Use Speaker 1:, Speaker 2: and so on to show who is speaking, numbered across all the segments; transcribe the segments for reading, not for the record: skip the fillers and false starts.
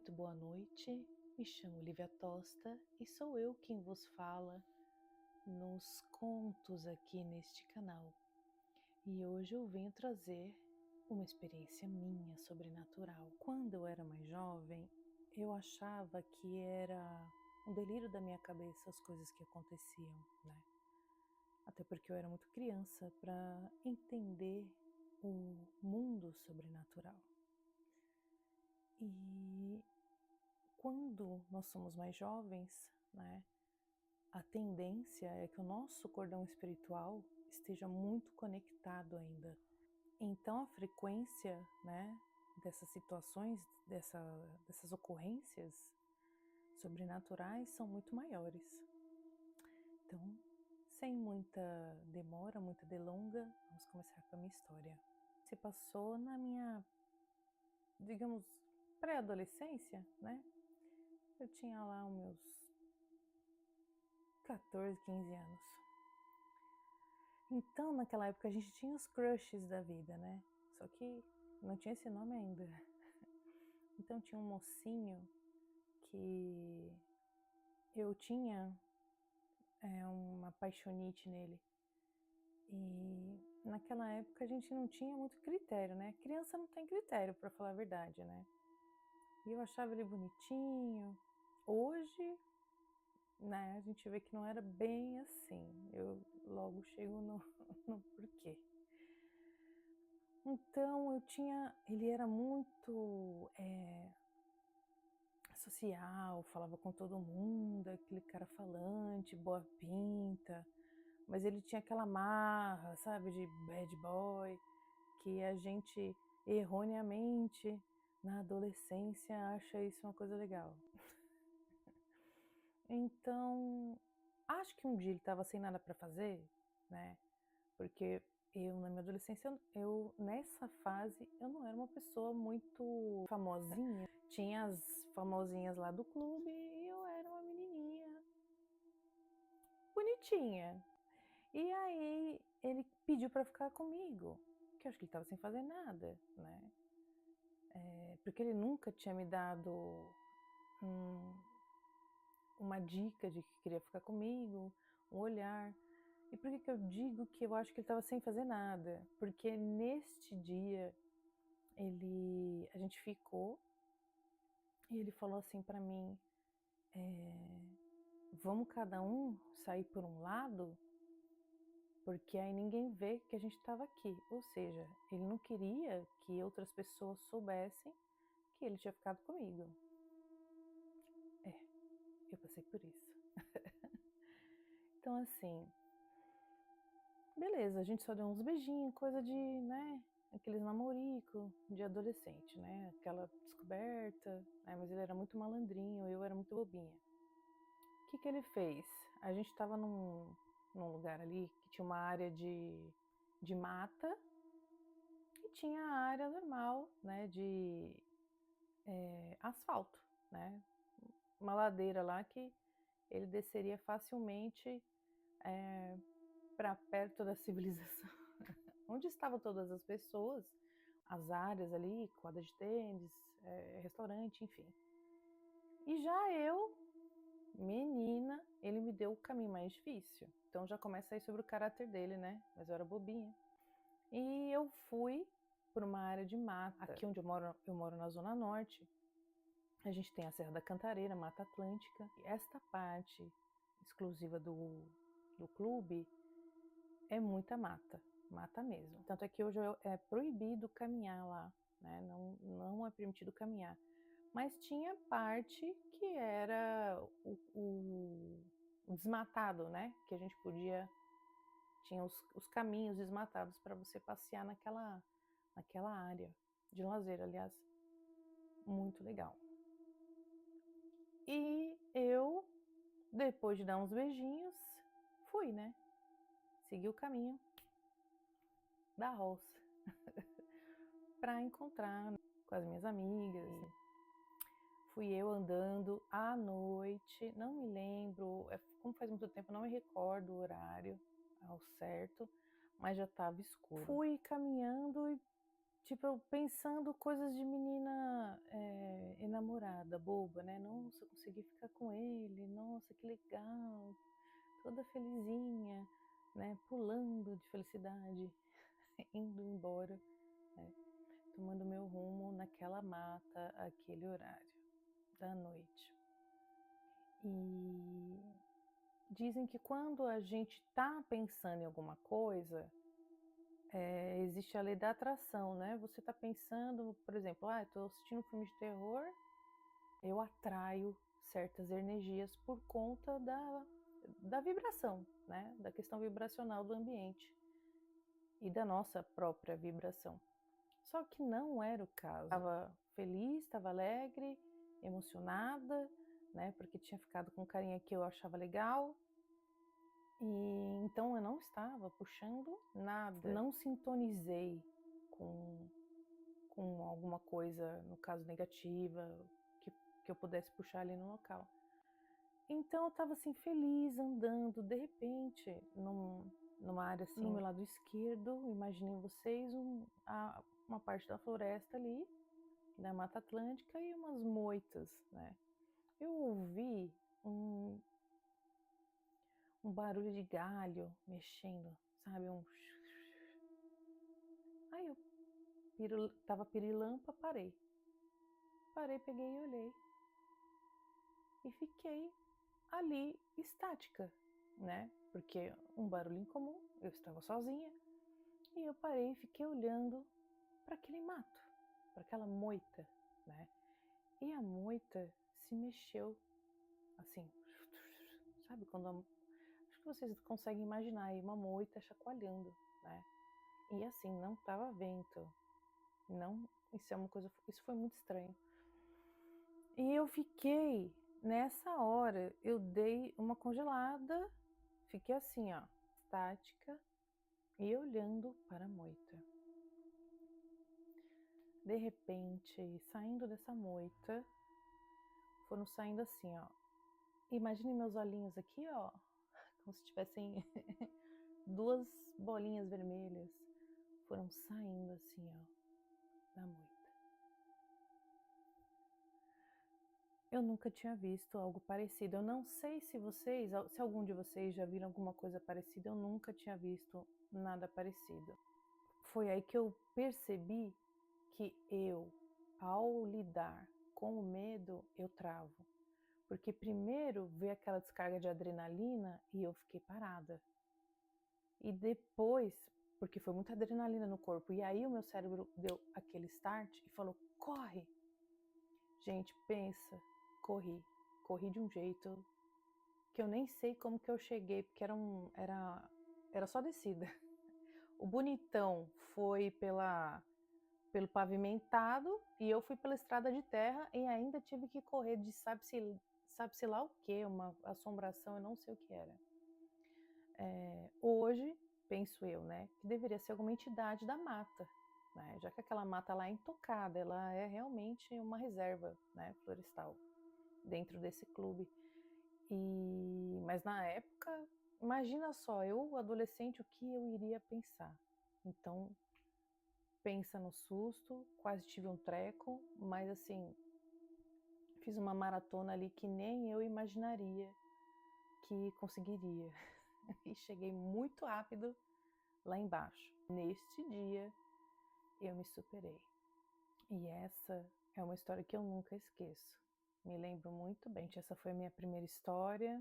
Speaker 1: Muito boa noite, me chamo Lívia Tosta e sou eu quem vos fala nos contos aqui neste canal. E hoje eu venho trazer uma experiência minha sobrenatural. Quando eu era mais jovem, eu achava que era um delírio da minha cabeça as coisas que aconteciam, né? Até porque eu era muito criança para entender o mundo sobrenatural. E quando nós somos mais jovens, né, a tendência é que o nosso cordão espiritual esteja muito conectado ainda. Então a frequência, né, dessas situações, dessas ocorrências sobrenaturais são muito maiores. Então, sem muita demora, muita delonga, vamos começar com a minha história. Se passou na minha, digamos, pré-adolescência, né? Eu tinha lá os meus 14, 15 anos. Então, naquela época, a gente tinha os crushes da vida, né? Só que não tinha esse nome ainda. Então, tinha um mocinho que eu tinha uma paixonite nele. E naquela época, a gente não tinha muito critério, né? Criança não tem critério, pra falar a verdade, né? E eu achava ele bonitinho. Hoje, né, a gente vê que não era bem assim. Eu logo chego no porquê. Então ele era muito social, falava com todo mundo, aquele cara falante, boa pinta, mas ele tinha aquela marra, sabe, de bad boy, que a gente erroneamente na adolescência acha isso uma coisa legal. Então, acho que um dia ele estava sem nada para fazer, né? Porque eu, na minha adolescência, nessa fase, eu não era uma pessoa muito famosinha. Tinha as famosinhas lá do clube e eu era uma menininha bonitinha. E aí ele pediu para ficar comigo, que eu acho que ele estava sem fazer nada, né? Porque ele nunca tinha me dado uma dica de que queria ficar comigo, um olhar. E por que eu digo que eu acho que ele estava sem fazer nada? Porque neste dia a gente ficou e ele falou assim para mim: vamos cada um sair por um lado, porque aí ninguém vê que a gente estava aqui. Ou seja, ele não queria que outras pessoas soubessem que ele tinha ficado comigo. Eu passei por isso. Então assim, beleza, a gente só deu uns beijinhos, coisa de, né, aqueles namorico de adolescente, né, aquela descoberta, né, mas ele era muito malandrinho, eu era muito bobinha. O que ele fez? A gente estava num lugar ali que tinha uma área de mata e tinha a área normal, né, de asfalto, né, uma ladeira lá que ele desceria facilmente para perto da civilização. Onde estavam todas as pessoas, as áreas ali, quadra de tênis, restaurante, enfim. E já eu, menina, ele me deu o caminho mais difícil. Então já começa aí sobre o caráter dele, né? Mas eu era bobinha. E eu fui por uma área de mata. Aqui onde eu moro na Zona Norte. A gente tem a Serra da Cantareira, Mata Atlântica. E esta parte exclusiva do clube é muita mata. Mata mesmo. Tanto é que hoje é proibido caminhar lá, né? Não é permitido caminhar. Mas tinha parte que era o desmatado, né? Que a gente podia. Tinha os caminhos desmatados para você passear naquela área de lazer, aliás. Muito legal. E eu, depois de dar uns beijinhos, fui, né? Segui o caminho da roça para encontrar com as minhas amigas. Fui eu andando à noite, não me lembro, como faz muito tempo, não me recordo o horário ao certo, mas já estava escuro. Fui caminhando e tipo, eu pensando coisas de menina enamorada, boba, né? Nossa, eu consegui ficar com ele, nossa, que legal, toda felizinha, né? Pulando de felicidade, indo embora, né? Tomando meu rumo naquela mata, aquele horário da noite. E dizem que quando a gente tá pensando em alguma coisa, existe a lei da atração, né? Você tá pensando, por exemplo, tô assistindo um filme de terror, eu atraio certas energias por conta da vibração, né? Da questão vibracional do ambiente e da nossa própria vibração. Só que não era o caso. Estava feliz, estava alegre, emocionada, né? Porque tinha ficado com um carinha que eu achava legal. E então eu não estava puxando nada, não sintonizei com, com alguma coisa, no caso negativa, que eu pudesse puxar ali no local. Então eu estava assim feliz andando, de repente, numa área assim, no meu lado esquerdo, imaginem vocês uma parte da floresta ali, da Mata Atlântica e umas moitas, né? Eu ouvi um barulho de galho mexendo, sabe? Aí eu tava pirilampa, parei. Parei, peguei e olhei. E fiquei ali estática, né? Porque um barulho incomum, eu estava sozinha. E eu parei e fiquei olhando para aquele mato, para aquela moita, né? E a moita se mexeu, assim, sabe? Acho que vocês conseguem imaginar aí uma moita chacoalhando, né? E assim, não tava vento. Não, isso foi muito estranho. E eu fiquei, nessa hora, eu dei uma congelada, fiquei assim, ó, estática e olhando para a moita. De repente, saindo dessa moita, foram saindo assim, ó. Imagine meus olhinhos aqui, ó, como se tivessem duas bolinhas vermelhas. Foram saindo assim, ó, da moita. Eu nunca tinha visto algo parecido. Eu não sei se algum de vocês já viram alguma coisa parecida, eu nunca tinha visto nada parecido. Foi aí que eu percebi que ao lidar com o medo, eu travo. Porque primeiro veio aquela descarga de adrenalina e eu fiquei parada. E depois, porque foi muita adrenalina no corpo, e aí o meu cérebro deu aquele start e falou: corre! Gente, pensa, corri. Corri de um jeito que eu nem sei como que eu cheguei, porque era só descida. O bonitão foi pelo pavimentado e eu fui pela estrada de terra e ainda tive que correr de sabe-se lá o que, uma assombração, eu não sei o que era. Hoje, penso eu, né, que deveria ser alguma entidade da mata, né, já que aquela mata lá é intocada, ela é realmente uma reserva, né, florestal dentro desse clube. Mas na época, imagina só, eu adolescente, o que eu iria pensar? Então, pensa no susto, quase tive um treco, mas assim, fiz uma maratona ali que nem eu imaginaria que conseguiria. E cheguei muito rápido lá embaixo. Neste dia, eu me superei. E essa é uma história que eu nunca esqueço. Me lembro muito bem. Essa foi a minha primeira história.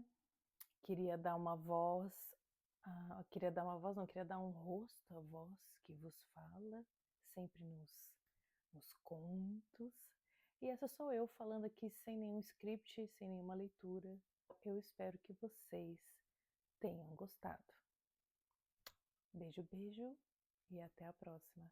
Speaker 1: Queria dar uma voz, queria dar uma voz, não, queria dar um rosto à voz que vos fala, sempre nos contos. E essa sou eu falando aqui sem nenhum script, sem nenhuma leitura. Eu espero que vocês tenham gostado. Beijo, beijo e até a próxima.